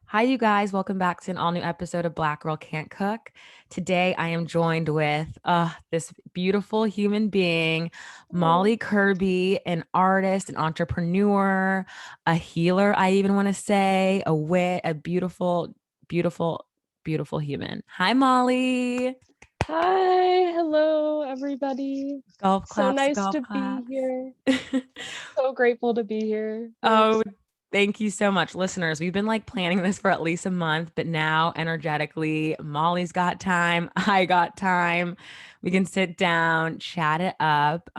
Hi, you guys. Welcome back to an all new episode of Black Girl Can't Cook. Today, I am joined with this beautiful human being, Molly Oh, Kirby, an artist, an entrepreneur, a healer, I even want to say, a wit, a beautiful, beautiful, beautiful human. Hi, Molly. hi, hello, everybody. Golf So claps, nice golf to be claps. here. So grateful to be here. Really Oh, excited. thank you so much, listeners. We've been like planning this for at least a month, but now energetically, Molly's got time. I got time. We can sit down, chat it up.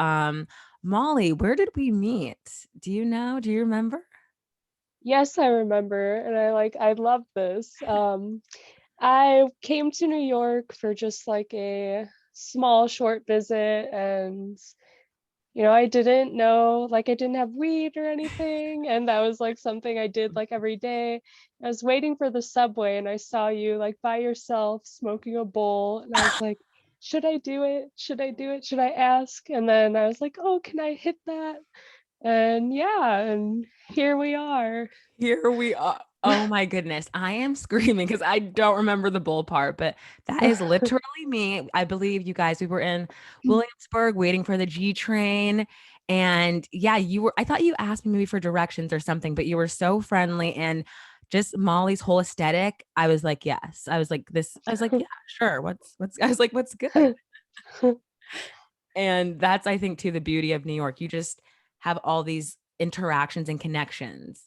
Molly, where did we meet? Do you know? Do you remember? Yes, I remember, and I love this. I came to New York for just like a small short visit, and I didn't know, like I didn't have weed or anything, and that was like something I did like every day. I was waiting for the subway and I saw you like by yourself smoking a bowl, and I was like, should I do it? Should I do it? Should I ask? And then I was like, oh, can I hit that? And yeah, and here we are. Here we are. Oh my goodness. I am screaming because I don't remember the bull part, but that is literally me. I believe you guys, we were in Williamsburg waiting for the G train. And yeah, I thought you asked me maybe for directions or something, but you were so friendly and just Molly's whole aesthetic. I was like, yes. I was like, yeah, sure. I was like, what's good? And that's, I think, too, the beauty of New York. You just have all these interactions and connections.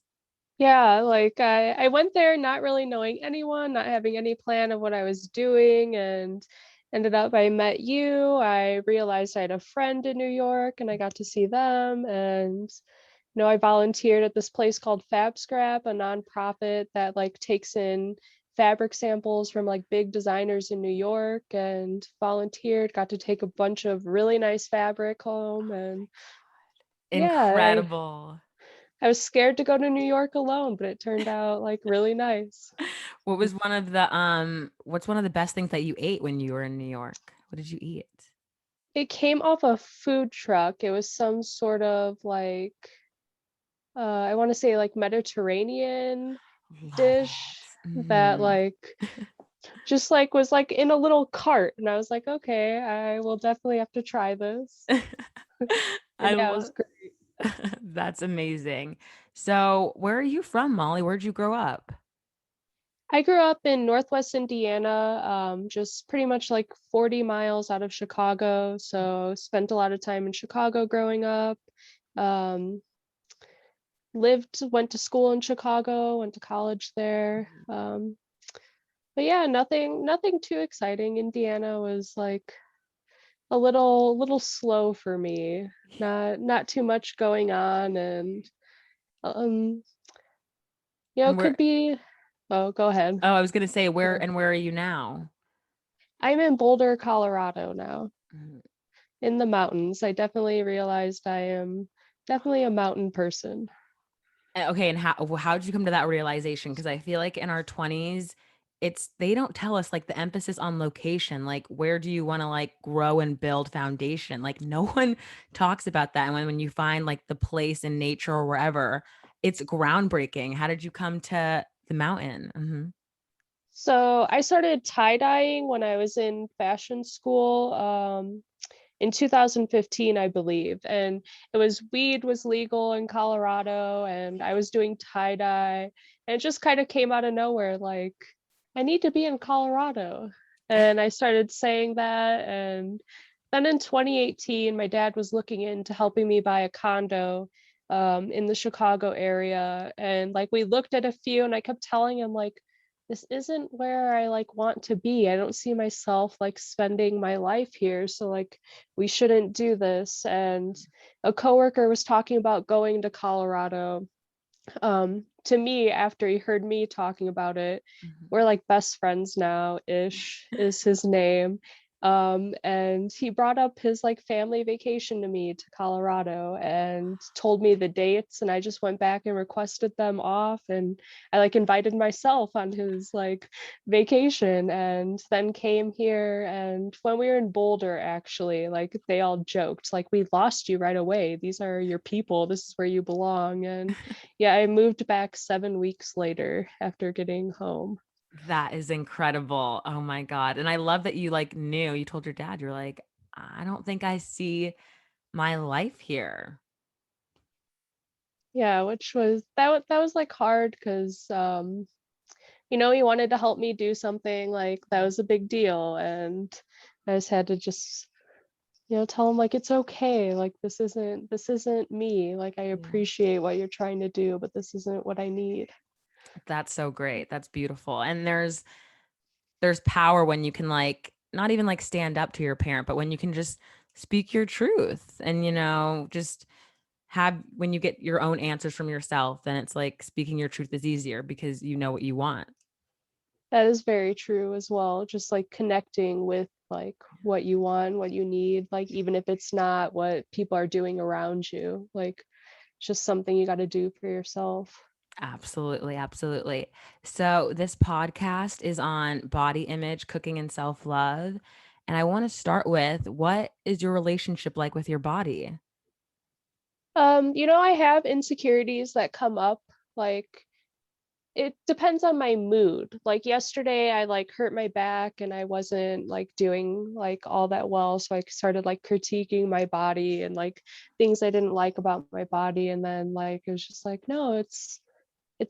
Yeah, like I went there not really knowing anyone, not having any plan of what I was doing, and ended up I met you. I realized I had a friend in New York and I got to see them, and I volunteered at this place called Fab Scrap, a nonprofit that like takes in fabric samples from like big designers in New York, and volunteered, got to take a bunch of really nice fabric home, and yeah, Incredible. I was scared to go to New York alone, but it turned out like really nice. What's one of the best things that you ate when you were in New York? What did you eat? It came off a food truck. It was some sort of like I want to say like Mediterranean Love dish it. that Mhm. like just like was like in a little cart, and I was like, okay, I will definitely have to try this. And I yeah, it was love great. that's amazing. So, where are you from, Molly? Where'd you grow up? I grew up in Northwest Indiana, just pretty much like 40 miles out of Chicago. So spent a lot of time in Chicago growing up. Um, went to school in Chicago, went to college there. But yeah, nothing too exciting. Indiana was like a little slow for me. Not too much going on, and um And could where be. Oh, go ahead. Oh, I was gonna say where are you now? I'm in Boulder, Colorado now, Mhm. in the mountains. I definitely realized I am definitely a mountain person. Okay, and how did you come to that realization? Because I feel like in our 20s, they don't tell us like the emphasis on location, like where do you want to like grow and build foundation? Like no one talks about that. And when you find like the place in nature or wherever, it's groundbreaking. How did you come to the mountain? So I started tie-dyeing when I was in fashion school, in 2015, I believe. And it was weed was legal in Colorado, and I was doing tie-dye. And it just kind of came out of nowhere, like, I need to be in Colorado. And I started saying that. And then in 2018, my dad was looking into helping me buy a condo in the Chicago area. And like we looked at a few, and I kept telling him, like, this isn't where I like want to be. I don't see myself like spending my life here. So like we shouldn't do this. And a coworker was talking about going to Colorado. To me, after he heard me talking about it, Mhm. we're like best friends now. Ish is his name. And he brought up his like family vacation to me to Colorado and told me the dates, and I just went back and requested them off, and I like invited myself on his like vacation, and then came here. And when we were in Boulder, actually, like they all joked like, we lost you right away, these are your people, this is where you belong. And yeah, I moved back 7 weeks later after getting home. That is incredible. Oh my God. And I love that you like knew, you told your dad, you're like, I don't think I see my life here. Yeah, which was that was like hard because he wanted to help me do something like that was a big deal, and I just had to just tell him like it's okay, like this isn't me, like I Yeah. appreciate what you're trying to do, but this isn't what I need. That's so great. That's beautiful. And there's power when you can like not even like stand up to your parent, but when you can just speak your truth and just have when you get your own answers from yourself, then it's like speaking your truth is easier because you know what you want. That is very true as well, just like connecting with like what you want, what you need, like even if it's not what people are doing around you, like it's just something you got to do for yourself. Absolutely, absolutely. So this podcast is on body image, cooking, and self-love. And I want to start with what is your relationship like with your body? I have insecurities that come up. Like it depends on my mood. Like yesterday I like hurt my back and I wasn't like doing like all that well. So I started like critiquing my body and like things I didn't like about my body. And then like it was just like, no, it's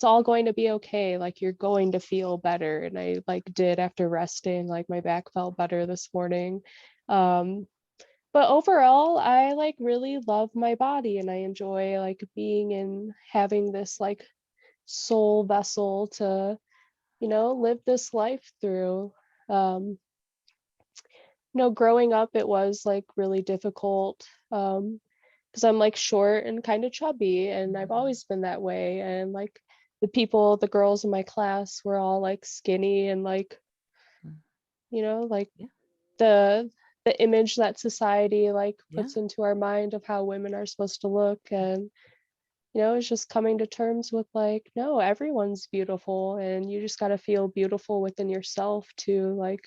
all going to be okay. Like you're going to feel better. And I like did after resting, like my back felt better this morning. Um, but overall I like really love my body and I enjoy like being in having this like soul vessel to live this life through. um Growing up it was like really difficult, because I'm like short and kind of chubby and I've Mhm. always been that way. And like the girls in my class were all like skinny and like Mm. like Yeah. the image that society like Yeah. puts into our mind of how women are supposed to look. And it's just coming to terms with like, no, everyone's beautiful and you just got to feel beautiful within yourself to like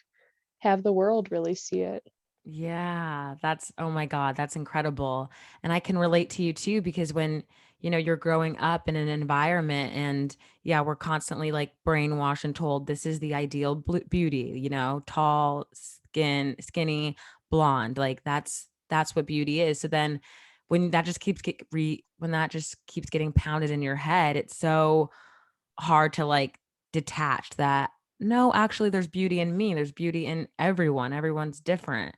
have the world really see it. Yeah, that's oh my God, that's incredible. And I can relate to you too because when, you're growing up in an environment and yeah, we're constantly like brainwashed and told this is the ideal beauty, tall, skinny, blonde. Like that's what beauty is. So then when that just keeps getting pounded in your head, it's so hard to like detach that no, actually there's beauty in me. There's beauty in everyone. Everyone's different.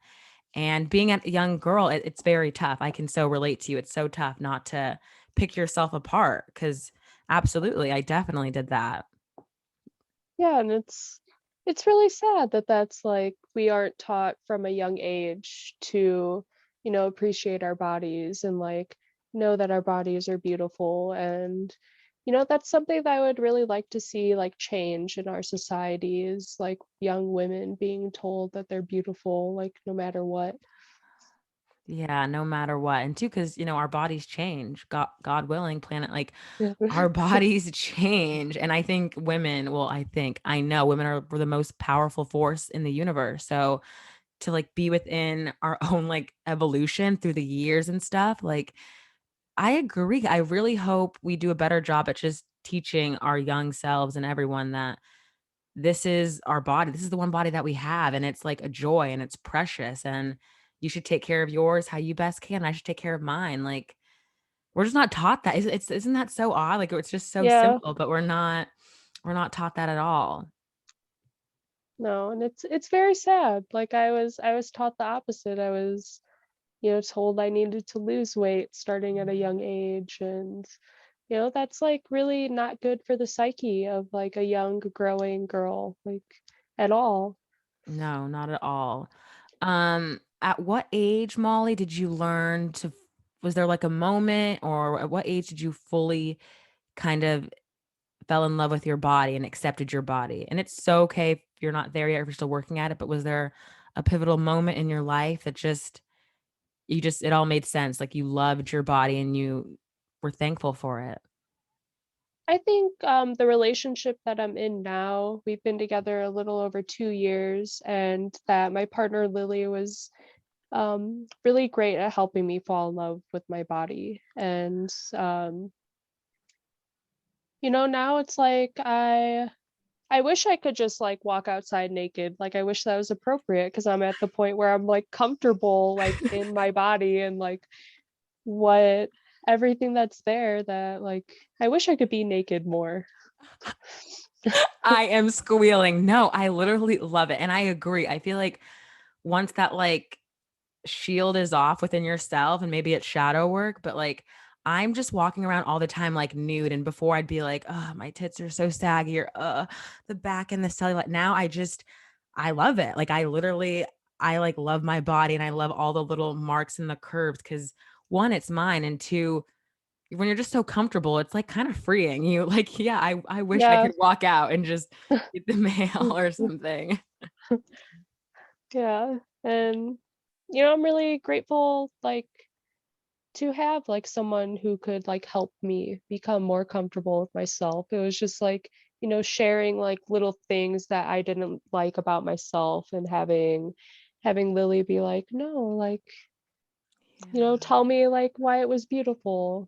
And being a young girl, it's very tough. I can so relate to you. It's so tough not to pick yourself apart because absolutely, I definitely did that. Yeah, and it's really sad that that's like we aren't taught from a young age to appreciate our bodies and like know that our bodies are beautiful. And that's something that I would really like to see like change in our society, is like young women being told that they're beautiful like no matter what. Yeah, no matter what. And two, because our bodies change. God willing, planet like our bodies change. And I think women, well, I know women are the most powerful force in the universe. So to like be within our own like evolution through the years and stuff, like I agree. I really hope we do a better job at just teaching our young selves and everyone that this is our body. This is the one body that we have, and it's like a joy and it's precious. And you should take care of yours how you best can. I should take care of mine. Like we're just not taught that. Isn't that so odd? Like it's just so Yeah, simple, but we're not taught that at all. no, and it's very sad. Like I was taught the opposite. I was told I needed to lose weight starting at a young age. And, that's like really not good for the psyche of like a young growing girl, like at all. No, not at all. At what age, Molly, did you learn to was there like a moment or at what age did you fully kind of fell in love with your body and accepted your body? And it's so okay if you're not there yet, if you're still working at it, but was there a pivotal moment in your life that just it all made sense. Like you loved your body and you were thankful for it. I think the relationship that I'm in now, we've been together a little over 2 years, and that my partner Lily was really great at helping me fall in love with my body. And now it's like I wish I could just like walk outside naked. Like I wish that was appropriate because I'm at the point where I'm like comfortable like in my body and like what everything that's there that like I wish I could be naked more. I am squealing. No, I literally love it. And I agree. I feel like once that like shield is off within yourself and maybe it's shadow work, but like I'm just walking around all the time like nude. And before I'd be like, oh, my tits are so saggy or the back and the cellulite. Now I love it. Like I like love my body and I love all the little marks and the curves because one, it's mine. And two, when you're just so comfortable, it's like kind of freeing. You like, yeah, I wish I Yeah. could walk out and just get the mail or something. Yeah. And I'm really grateful like to have like someone who could like help me become more comfortable with myself. It was just like, sharing like little things that I didn't like about myself and having Lily be like, "No, like, Yeah. tell me like why it was beautiful.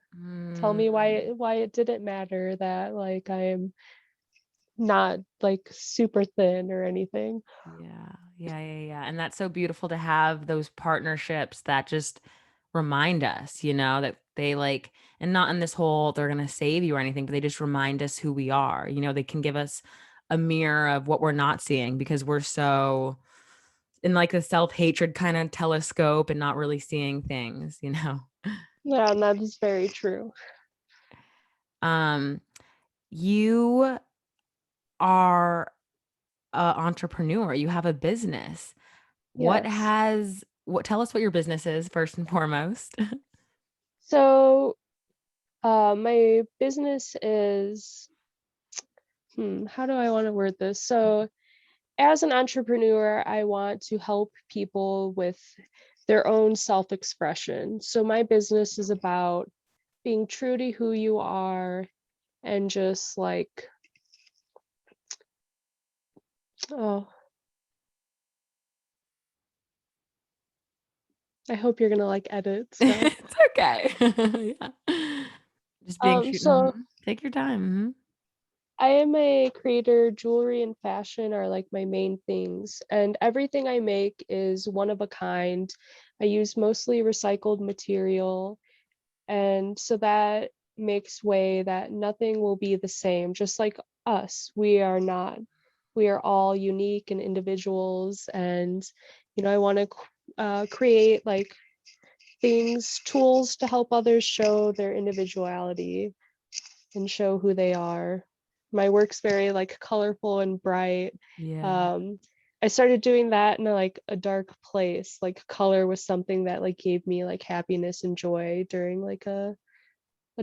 Tell Mm, me why it didn't matter that like I'm not like super thin or anything." yeah. Yeah. Yeah. Yeah. And that's so beautiful to have those partnerships that just remind us, that they like, and not in this whole, they're going to save you or anything, but they just remind us who we are. They can give us a mirror of what we're not seeing because we're so in like a self-hatred kind of telescope and not really seeing things. Yeah, and that is very true. Um, you are a entrepreneur. You have a business. Yes. Tell us what your business is first and foremost. So, my business is, how do I want to word this? So, as an entrepreneur, I want to help people with their own self expression. So, my business is about being true to who you are and just like, oh, I hope you're gonna like edit stuff. It's okay. Yeah. Just being true. So Take your time. I am a creator. Jewelry and fashion are like my main things, and everything I make is one of a kind. I use mostly recycled material, and so that makes way that nothing will be the same, just like us. We are not. We are all unique and individuals, and I want to create like tools to help others show their individuality and show who they are. My work's very like colorful and bright. Yeah. Um, I started doing that in a dark place. Like color was something that like gave me like happiness and joy during like a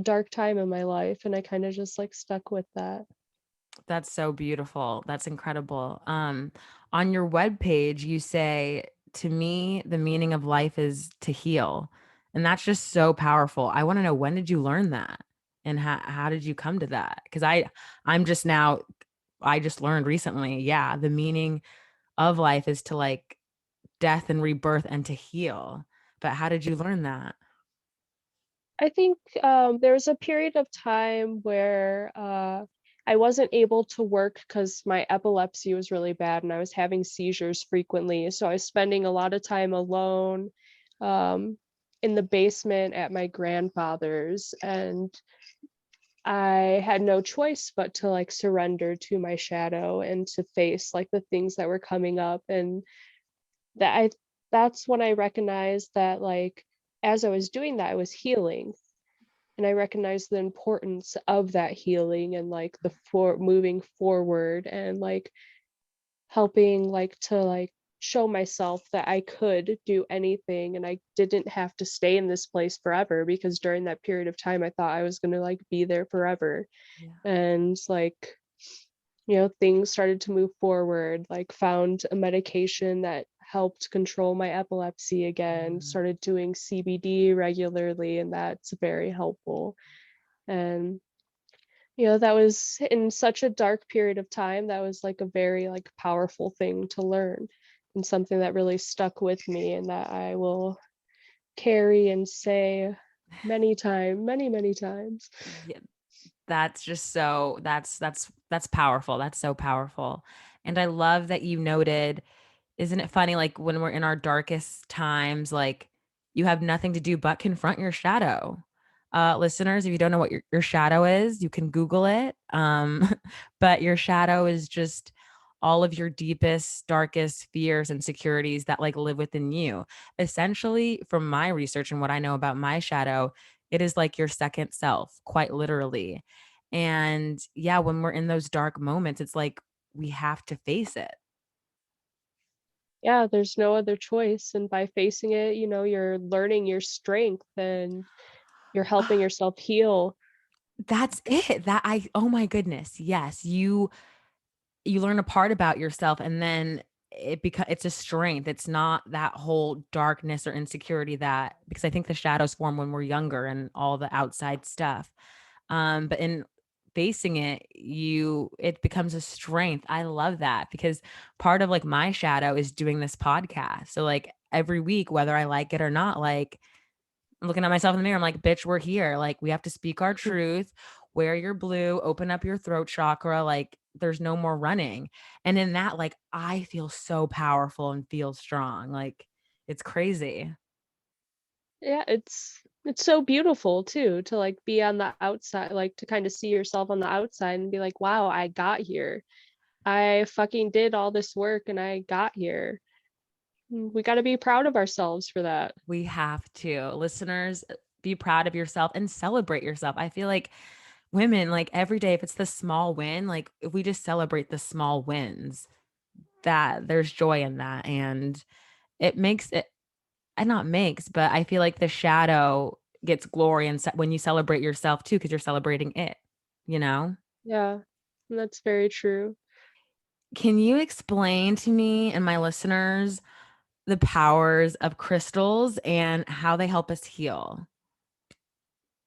dark time in my life, and I kind of just like stuck with that. That's so beautiful. That's incredible. On your webpage, you say, to me, the meaning of life is to heal. And that's just so powerful. I want to know, when did you learn that? And how did you come to that? Because I'm just now, I just learned recently, yeah, the meaning of life is to like death and rebirth and to heal. But how did you learn that? I think there was a period of time where I wasn't able to work because my epilepsy was really bad and I was having seizures frequently. So I was spending a lot of time alone um, in the basement at my grandfather's. And I had no choice but to like surrender to my shadow and to face like the things that were coming up. And that I that's when I recognized that like as I was doing that, I was healing, and I recognize the importance of that healing and like the for moving forward and like helping like to like show myself that I could do anything and I didn't have to stay in this place forever, because during that period of time I thought I was going to like be there forever. Yeah. And like things started to move forward, like found a medication that helped control my epilepsy again, Mm. started doing CBD regularly, and that's very helpful. And that was in such a dark period of time. That was like a very like powerful thing to learn, and something that really stuck with me and that I will carry and say many times. Yeah, that's just so that's powerful. That's so powerful. And I love that you noted, isn't it funny, like when we're in our darkest times, like you have nothing to do but confront your shadow. Listeners, if you don't know what your shadow is, you can Google it. But your shadow is just all of your deepest, darkest fears and insecurities that like live within you. Essentially, from my research and what I know about my shadow, it is like your second self, quite literally. And yeah, when we're in those dark moments, it's like we have to face it. Yeah, there's no other choice. And by facing it, you're learning your strength and you're helping yourself heal. That's it. That I oh my goodness. Yes, you learn a part about yourself and then it's a strength. It's not that whole darkness or insecurity that, because I think the shadows form when we're younger and all the outside stuff. But in facing it, it becomes a strength. I love that because part of like my shadow is doing this podcast. So like every week, whether I like it or not, like I'm looking at myself in the mirror. I'm like, bitch, we're here. Like, we have to speak our truth. Wear your blue, open up your throat chakra. Like, there's no more running. And in that, like, I feel so powerful and feel strong. Like, it's crazy. Yeah, it's so beautiful too to like be on the outside, like to kind of see yourself on the outside and be like, wow, I got here. I fucking did all this work and I got here. We got to be proud of ourselves for that. We have to. Listeners, be proud of yourself and celebrate yourself. I feel like women, like every day, if it's the small win, like if we just celebrate the small wins, that there's joy in that. And it makes it, and not makes, but I feel like the shadow gets glory and when you celebrate yourself too, because you're celebrating it, you know? Yeah, that's very true. Can you explain to me and my listeners the powers of crystals and how they help us heal?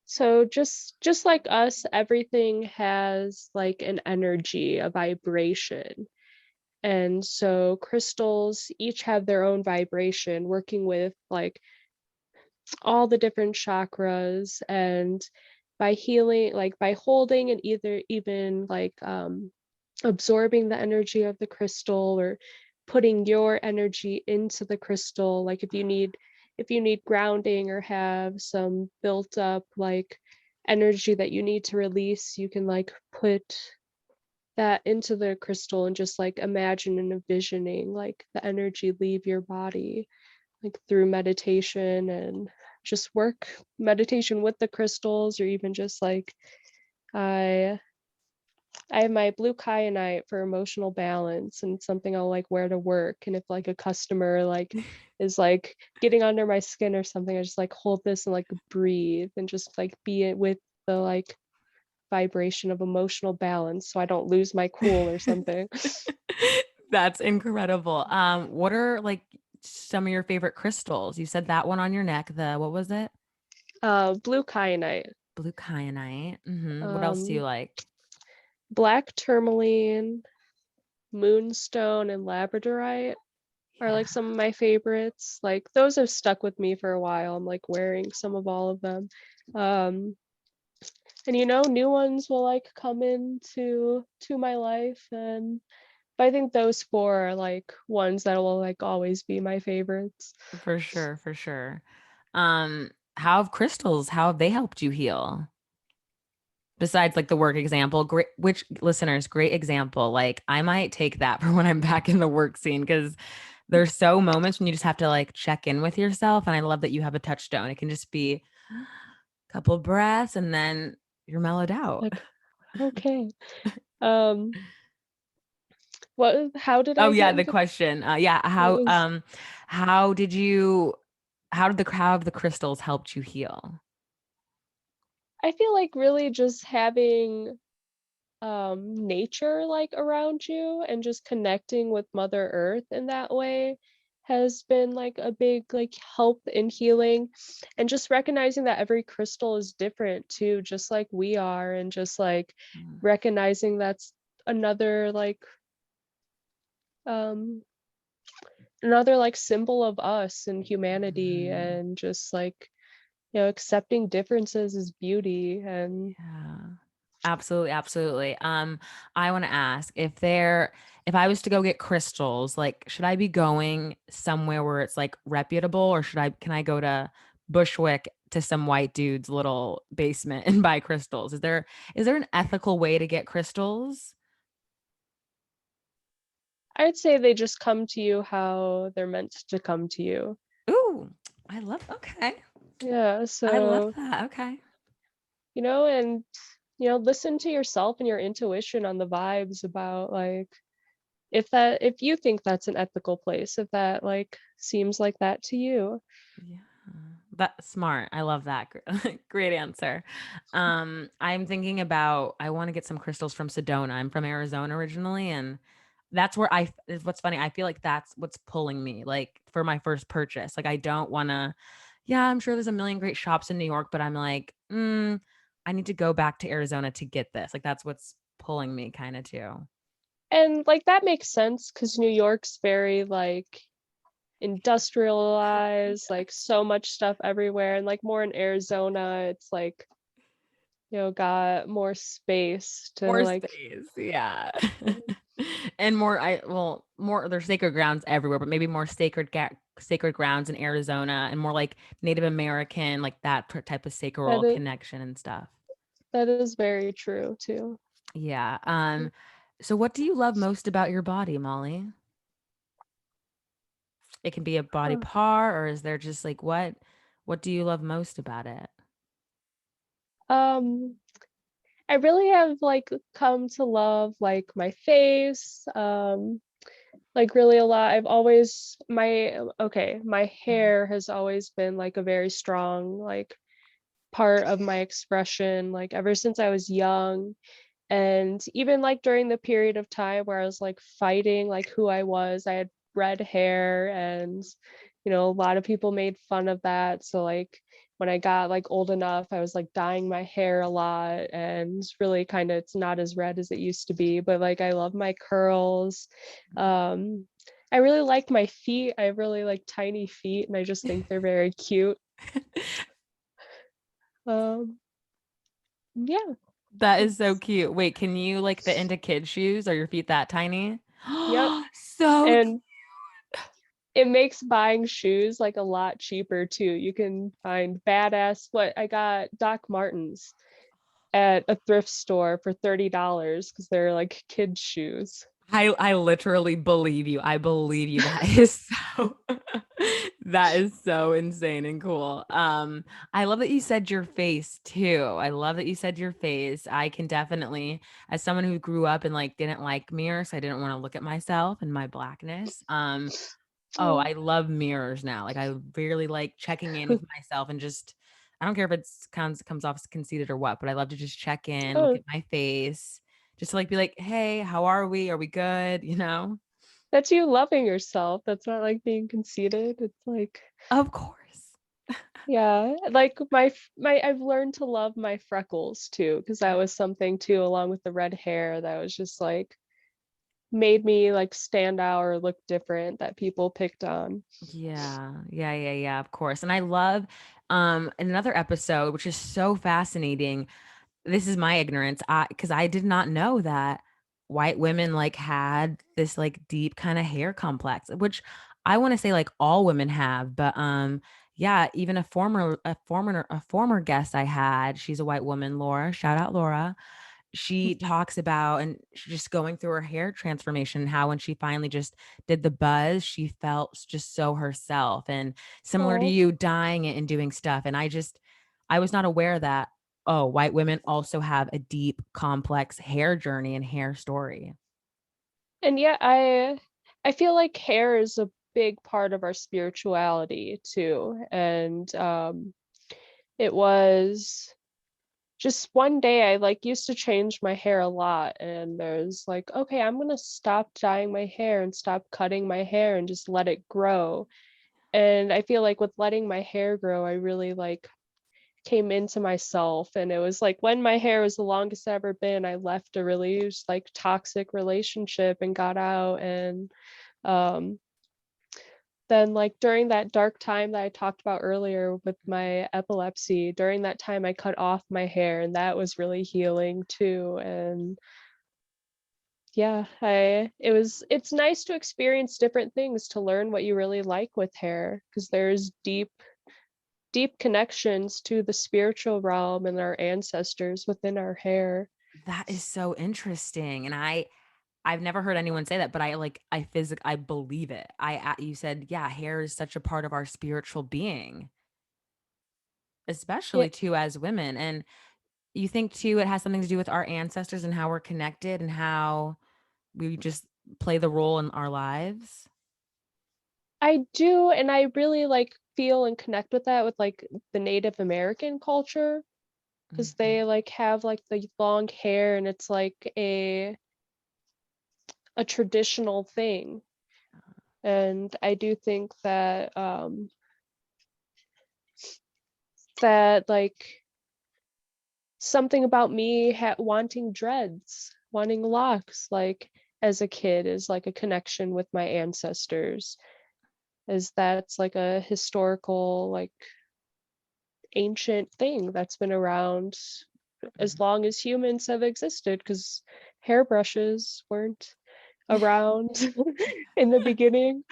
So just like us, everything has like an energy, a vibration. And so crystals each have their own vibration, working with like all the different chakras. And by healing, like by holding and either even like absorbing the energy of the crystal or putting your energy into the crystal, like if you need grounding or have some built up like energy that you need to release, you can like put that into the crystal and just like imagine and envisioning like the energy leave your body, like through meditation and just work meditation with the crystals, or even just like I I have my blue kyanite for emotional balance, and it's something I'll like wear to work. And if like a customer like is like getting under my skin or something, I just like hold this and like breathe and just like be it with the like vibration of emotional balance so I don't lose my cool or something. That's incredible. What are like some of your favorite crystals? You said that one on your neck, the what was it? Blue kyanite. Blue kyanite. What else do you Um, like? Black tourmaline, moonstone, and labradorite are Yeah, like some of my favorites. Like those have stuck with me for a while. I'm like wearing some of all of them. Um, and new ones will like come into my life, and but I think those four are like ones that will like always be my favorites. for sure, for sure. How have crystals, how have they helped you heal? Besides like the work example, great, which listeners, great example. Like I might take that for when I'm back in the work scene because there's so moments when you just have to like check in with yourself. And I love that you have a touchstone. It can just be a couple of breaths and then you're mellowed out. Like, okay. Um, how did Oh I yeah, get the into question. Yeah, what was how did you how have the crystals helped you heal? I feel like really just having nature like around you and just connecting with Mother Earth in that way has been like a big like help in healing, and just recognizing that every crystal is different too, just like we are, and just like Mm. recognizing that's another like um another like symbol of us and humanity, Mhm. and just like, accepting differences is beauty. And Yeah. Absolutely, absolutely. I want to ask if I was to go get crystals, like should I be going somewhere where it's like reputable or can I go to Bushwick to some white dude's little basement and buy crystals? Is there an ethical way to get crystals? I'd say they just come to you how they're meant to come to you. Ooh, okay. Yeah, I love so, that. Okay. and listen to yourself and your intuition on the vibes about like if you think that's an ethical place, if that like seems like that to you. Yeah. That's smart. I love that. Great answer. I'm thinking about I want to get some crystals from Sedona. I'm from Arizona originally, and that's where what's funny. I feel like that's what's pulling me, like for my first purchase. Like I don't want to. Yeah, I'm sure there's a million great shops in New York, but I'm like, I need to go back to Arizona to get this. Like that's what's pulling me kind of too. And like that makes sense because New York's very like industrialized, like so much stuff everywhere. And like more in Arizona, it's like, got more space to More like, space, yeah. Mhm. And more there's sacred grounds everywhere, but maybe more sacred grounds in Arizona and more like Native American, like that type of that sacral is connection and stuff. that is very true too. Yeah. So what do you love most about your body, Molly? It can be a body Huh. part, or is there just like what do you love most about it? Um, I really have like come to love like my face, like really a lot. I've always my okay, my hair has always been like a very strong like part of my expression, like ever since I was young. And even like during the period of time where I was like fighting like who I was, I had red hair, and a lot of people made fun of that. So like when I got like old enough, I was like dyeing my hair a lot, and really kind of it's not as red as it used to be, but like I love my curls. Um I really like my feet. I have really like tiny feet, and I just think they're very cute. Um yeah, That is so it's cute. Wait, can you like fit into kid shoes? Are your feet that tiny? yep. So And it makes buying shoes like a lot cheaper too. You can find badass what I got Doc Martens at a thrift store for $30 because they're like kids shoes. I literally believe you. I believe you. That is so that is so insane and cool. I love that you said your face too. I love that you said your face. I can definitely, as someone who grew up and like didn't like mirrors, I didn't want to look at myself and my blackness. Oh, Oh, I love mirrors now. Like I really like checking in with myself and just I don't care if it's comes off as conceited or what, but I love to just check in, look oh, at my face, just to like be like, "Hey, how are we? Are we good?" You know? that's you loving yourself. That's not like being conceited. It's like, Of course. yeah, like my I've learned to love my freckles too, because that was something too, along with the red hair, that was just like made me like stand out or look different, that people picked on. Yeah, of course. And I love in another episode, which is so fascinating. This is my ignorance. Because I did not know that white women like had this like deep kind of hair complex, which I want to say like all women have, but yeah, even a former guest I had, she's a white woman, Laura, shout out Laura. She talks about and she's just going through her hair transformation, how when she finally just did the buzz, she felt just so herself and similar to Oh, you dyeing it and doing stuff. And I was not aware that, oh, white women also have a deep, complex hair journey and hair story. and yeah, I feel like hair is a big part of our spirituality too. And it was just one day I like used to change my hair a lot, and there's like, okay, I'm gonna stop dyeing my hair and stop cutting my hair and just let it grow. And I feel like with letting my hair grow, I really like came into myself, and it was like when my hair was the longest it's ever been, I left a really just, like toxic relationship and got out, and um then like during that dark time that I talked about earlier with my epilepsy, during that time I cut off my hair, and that was really healing too. And yeah, it's nice to experience different things to learn what you really like with hair, because there's deep connections to the spiritual realm and our ancestors within our hair. That is so interesting, and I've never heard anyone say that, but I believe it. You said, yeah, hair is such a part of our spiritual being, Yeah, especially too as women. And you think too it has something to do with our ancestors and how we're connected and how we just play the role in our lives? I do, and I really like feel and connect with that with like the Native American culture, because Mhm. they like have like the long hair, and it's like a traditional thing. And I do think that that like something about me wanting dreads, wanting locks, like as a kid, is like a connection with my ancestors, is that's like a historical, like ancient thing that's been around as long as humans have existed, because hairbrushes weren't around in the beginning.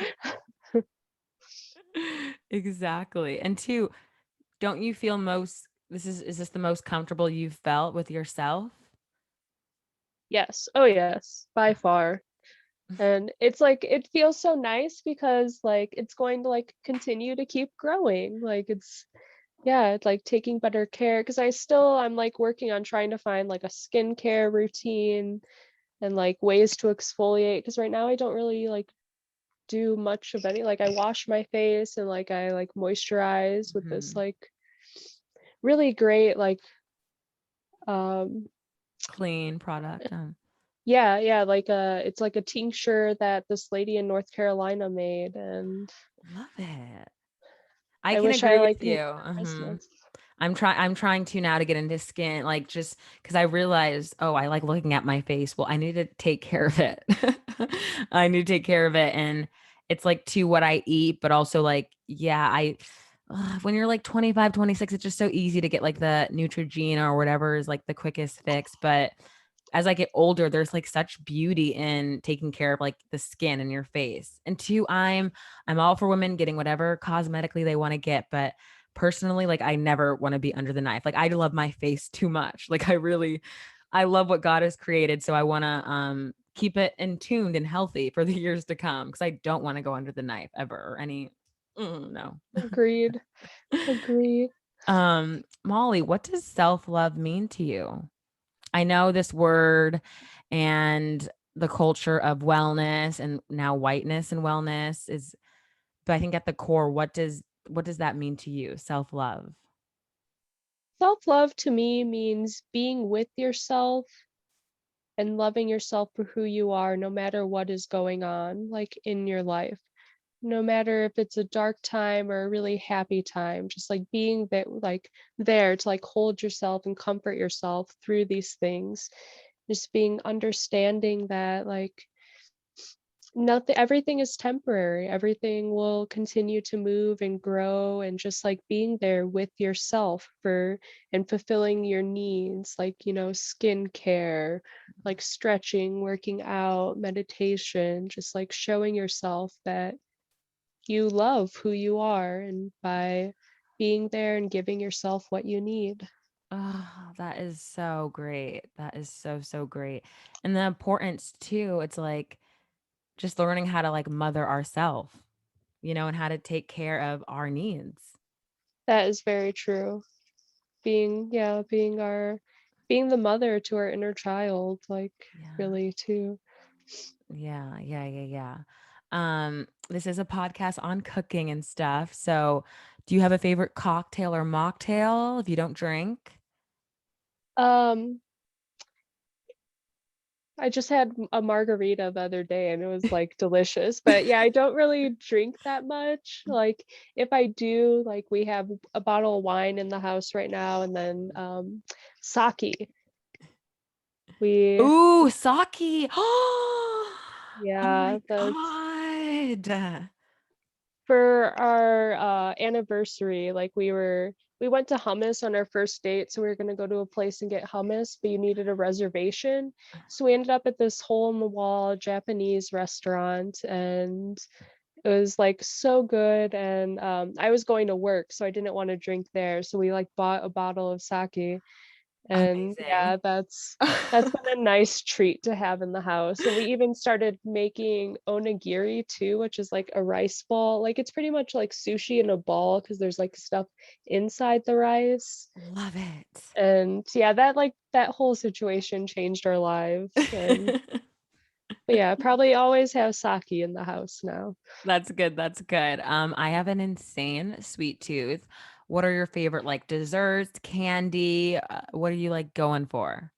Exactly. And two, don't you feel most is this the most comfortable you've felt with yourself? Yes. Oh, yes, by far. And it's like it feels so nice because like it's going to like continue to keep growing. Like it's yeah, it's like taking better care, because I'm like working on trying to find like a skincare routine and like ways to exfoliate, because right now I don't really like do much of any, like I wash my face and like I like moisturize with this Mhm. like really great like um Clean product. yeah, yeah, like it's like a tincture that this lady in North Carolina made, and Love it. I I can wish I agree with like you. made Mhm. Christmas. I'm trying to now to get into skin, like, just because I realized, "Oh, I like looking at my face." Well, I need to take care of it. I need to take care of it, and it's, like, to what I eat, but also, like, yeah, when you're, like, 25, 26, it's just so easy to get, like, the Neutrogena or whatever is, like, the quickest fix, but as I get older, there's, like, such beauty in taking care of, like, the skin and your face. And 2, I'm all for women getting whatever cosmetically they wanna get, but personally, like, I never wanna be under the knife. Like, I love my face too much. Like, I love what God has created, so I wanna, keep it in tuned and healthy for the years to come because I don't wanna go under the knife ever or no. Agreed. Agreed. Molly, what does self-love mean to you? I know this word and the culture of wellness and now whiteness and wellness is, but I think at the core, what does that mean to you? Self-love. Self-love to me means being with yourself and loving yourself for who you are, no matter what is going on, like in your life. No matter if it's a dark time or a really happy time, just like being that like there to like hold yourself and comfort yourself through these things. Just being understanding that like nothing, everything is temporary, everything will continue to move and grow, and just like being there with yourself for and fulfilling your needs, like skincare, like stretching, working out, meditation, just like showing yourself that you love who you are, and by being there and giving yourself what you need. Oh, that is so great. That is so, so great. And the importance too, it's like just learning how to like mother ourselves, and how to take care of our needs. That is very true. Being the mother to our inner child, like Yeah. really too. Yeah, yeah, yeah, yeah. This is a podcast on cooking and stuff. So, do you have a favorite cocktail or mocktail if you don't drink? Um, I just had a margarita the other day and it was like delicious. But yeah, I don't really drink that much. Like if I do, like we have a bottle of wine in the house right now and then sake. We Ooh, sake. Oh yeah, my that's God. for our anniversary. Like we went to hummus on our first date, so we were gonna go to a place and get hummus, but you needed a reservation. So we ended up at this hole in the wall Japanese restaurant and it was like so good and I was going to work so I didn't want to drink there so we like bought a bottle of sake and Amazing. yeah that's been a nice treat to have in the house and we even started making onigiri too which is like a rice ball like it's pretty much like sushi in a ball because there's like stuff inside the rice Love it. and yeah that like that whole situation changed our lives and but yeah probably always have sake in the house now. That's good. That's good. I have an insane sweet tooth. What are your favorite like desserts, candy? What are you like going for?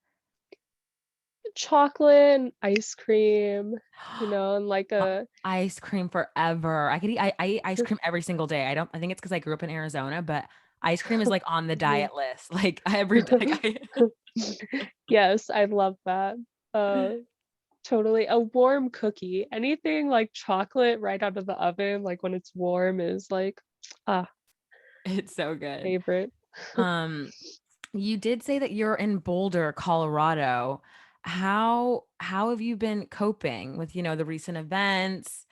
Chocolate and ice cream, you know, and like a Ice cream forever. I eat ice cream every single day. I think it's because I grew up in Arizona, but ice cream is like on the diet list. Like every day. Like yes, I love that. Uh totally. A warm cookie. Anything like chocolate right out of the oven, like when it's warm is like ah, it's so good. favorite. Um, you did say that you're in Boulder, Colorado. How have you been coping with, the recent events,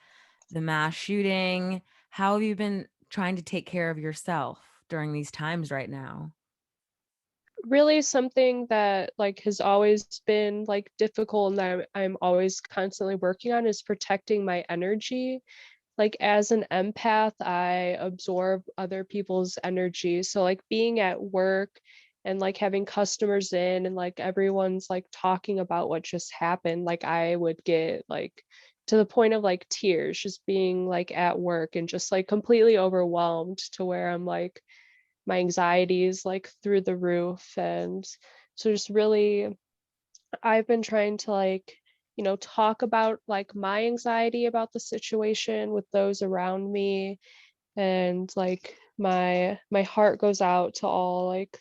the mass shooting? How have you been trying to take care of yourself during these times right now? Really something that like has always been like difficult and that I'm always constantly working on is protecting my energy. Like as an empath, I absorb other people's energy. So like being at work and like having customers in and like everyone's like talking about what just happened, like I would get like to the point of like tears just being like at work and just like completely overwhelmed to where I'm like my anxiety is like through the roof and so just really I've been trying to like, you know, talk about like my anxiety about the situation with those around me and like my heart goes out to all like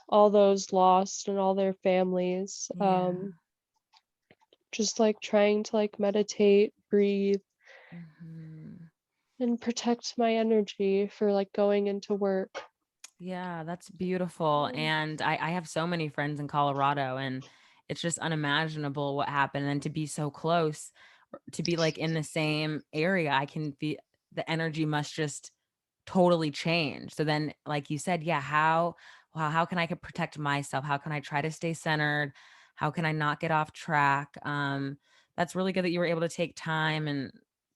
all those lost and all their families. Yeah. Just like trying to like meditate, breathe Mhm. and protect my energy for like going into work. Yeah, that's beautiful. And I have so many friends in Colorado, and it's just unimaginable what happened. And to be so close, to be like in the same area, I can feel the energy must just totally change. So then, like you said, yeah, how can I could protect myself? How can I try to stay centered? How can I not get off track? That's really good that you were able to take time and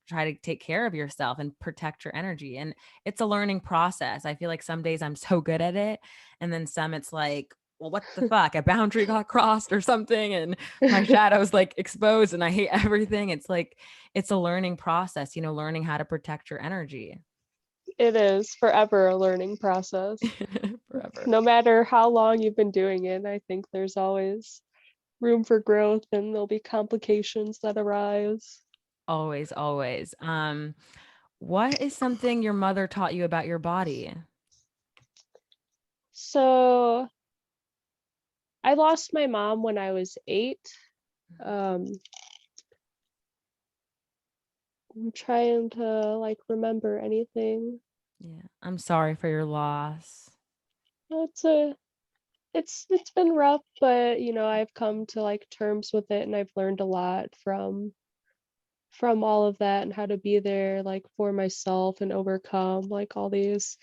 try to take care of yourself and protect your energy. And it's a learning process. I feel like some days I'm so good at it. And then some it's like, well, what the fuck? A boundary got crossed or something. And my shadow's like exposed and I hate everything. It's like, it's a learning process, learning how to protect your energy. It is forever a learning process. Forever. No matter how long you've been doing it, I think there's always room for growth and there'll be complications that arise. Always, always. What is something your mother taught you about your body? So I lost my mom when I was 8. Um, I'm trying to like remember anything. Yeah. I'm sorry for your loss. It's a it's been rough, but you know, I've come to like terms with it and I've learned a lot from all of that and how to be there like for myself and overcome like all these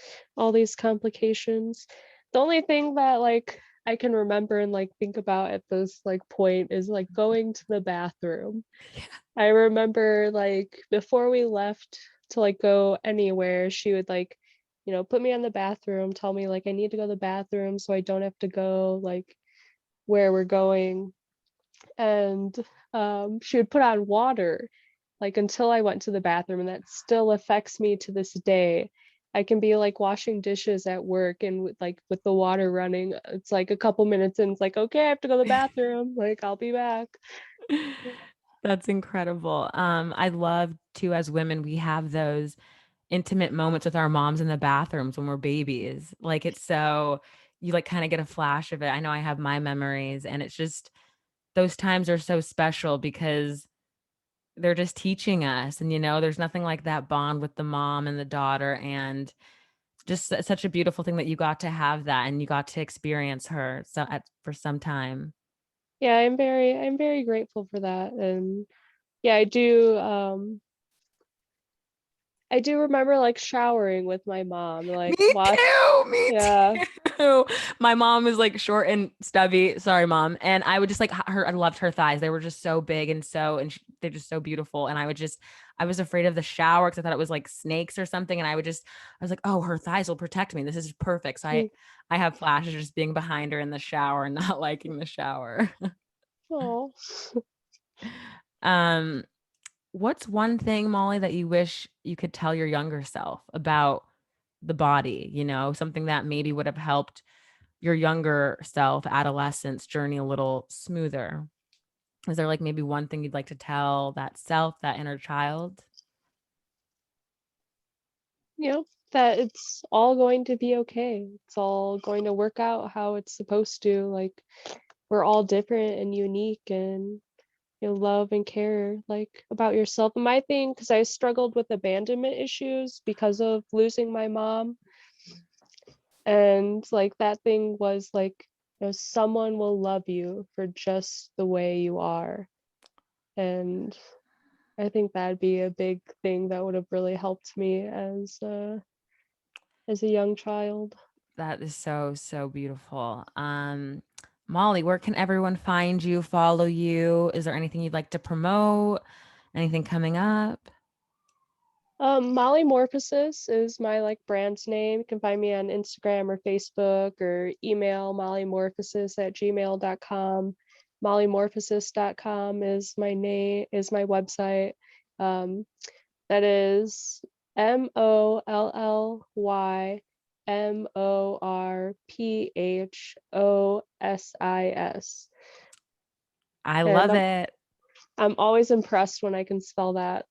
complications. The only thing that like I can remember and like think about at this like point is like going to the bathroom. I remember like before we left to like go anywhere, she would like, you know, put me on the bathroom, tell me like I need to go to the bathroom so I don't have to go like where we're going. And she would put on water like until I went to the bathroom, and that still affects me to this day. I can be like washing dishes at work and with the water running, it's like a couple minutes and it's like, okay, I have to go to the bathroom. Like I'll be back. That's incredible. I love too, as women, we have those intimate moments with our moms in the bathrooms when we're babies. Like it's so, you like kind of get a flash of it. I know I have my memories, and it's just, those times are so special because they're just teaching us. And, there's nothing like that bond with the mom and the daughter. And just such a beautiful thing that you got to have that and you got to experience her for some time. Yeah, I'm very grateful for that. And yeah, I do remember like showering with my mom, Me like watch. too. Me Yeah. too. My mom is like short and stubby. Sorry, mom. And I would just like her. I loved her thighs. They were just so big they're just so beautiful. And I was afraid of the shower because I thought it was like snakes or something. And I was like, oh, her thighs will protect me. This is perfect. So I have flashes just being behind her in the shower and not liking the shower. Oh. um, what's one thing, Molly, that you wish you could tell your younger self about the body, something that maybe would have helped your younger self, adolescence journey a little smoother? Is there like maybe one thing you'd like to tell that self, that inner child? You know, that it's all going to be okay. It's all going to work out how it's supposed to. Like we're all different and unique, and love and care like about yourself. And my thing, because I struggled with abandonment issues because of losing my mom, and like that thing was like, someone will love you for just the way you are. And I think that'd be a big thing that would have really helped me as a young child. That is so, so beautiful. Molly, where can everyone find you, follow you? Is there anything you'd like to promote? Anything coming up? Molly Morphosis is my like brand's name. You can find me on Instagram or Facebook or email mollymorphosis@gmail.com. Mollymorphosis.com is my website. Um, that is Mollymorphosis. I And love it. I'm always impressed when I can spell that.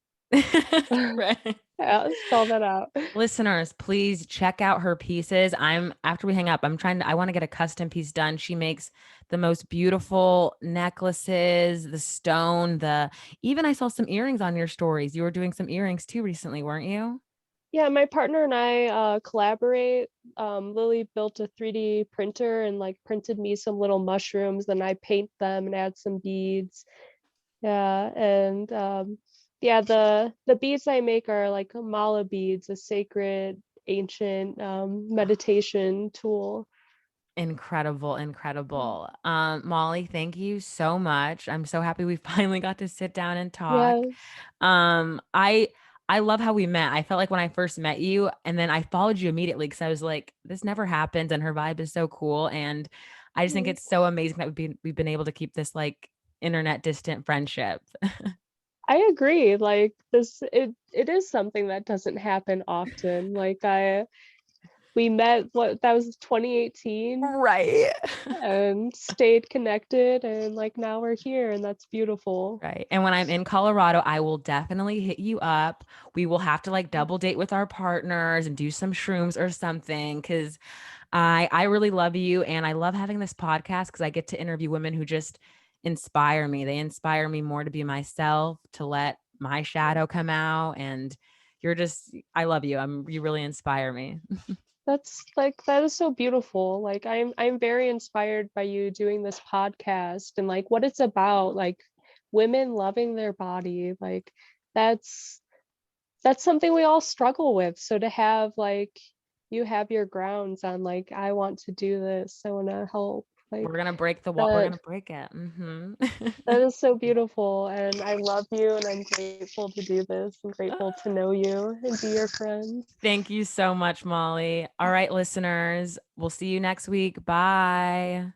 Right. Yeah, spell that out. Listeners, please check out her pieces. After we hang up, I want to get a custom piece done. She makes the most beautiful necklaces, the stone, even I saw some earrings on your stories. You were doing some earrings too recently, weren't you? Yeah, my partner and I collaborate. Lily built a 3D printer and like printed me some little mushrooms, then I paint them and add some beads. Yeah, and yeah, the beads I make are like mala beads, a sacred ancient meditation tool. Incredible, incredible. Molly, thank you so much. I'm so happy we finally got to sit down and talk. Yeah, Um, I I love how we met. I felt like when I first met you, and then I followed you immediately because I was like, this never happens, and her vibe is so cool. And I just think mm, it's so amazing that we've been able to keep this like internet distant friendship. I agree. Like it is something that doesn't happen often. Like we met, what, that was 2018, Right. and stayed connected, and like now we're here, and that's beautiful. Right. And when I'm in Colorado, I will definitely hit you up. We will have to like double date with our partners and do some shrooms or something because I really love you and I love having this podcast because I get to interview women who just inspire me. They inspire me more to be myself, to let my shadow come out. And I love you. You really inspire me. That's like, that is so beautiful. Like I'm very inspired by you doing this podcast and like what it's about, like women loving their body. Like that's that's something we all struggle with. So to have like you have your grounds on like, I want to do this, I want to help, like We're gonna break the wall. We're that gonna break it. that is so beautiful. And I love you, and I'm grateful to do this. I'm grateful to know you and be your friend. Thank you so much, Molly. All right, listeners, we'll see you next week. Bye.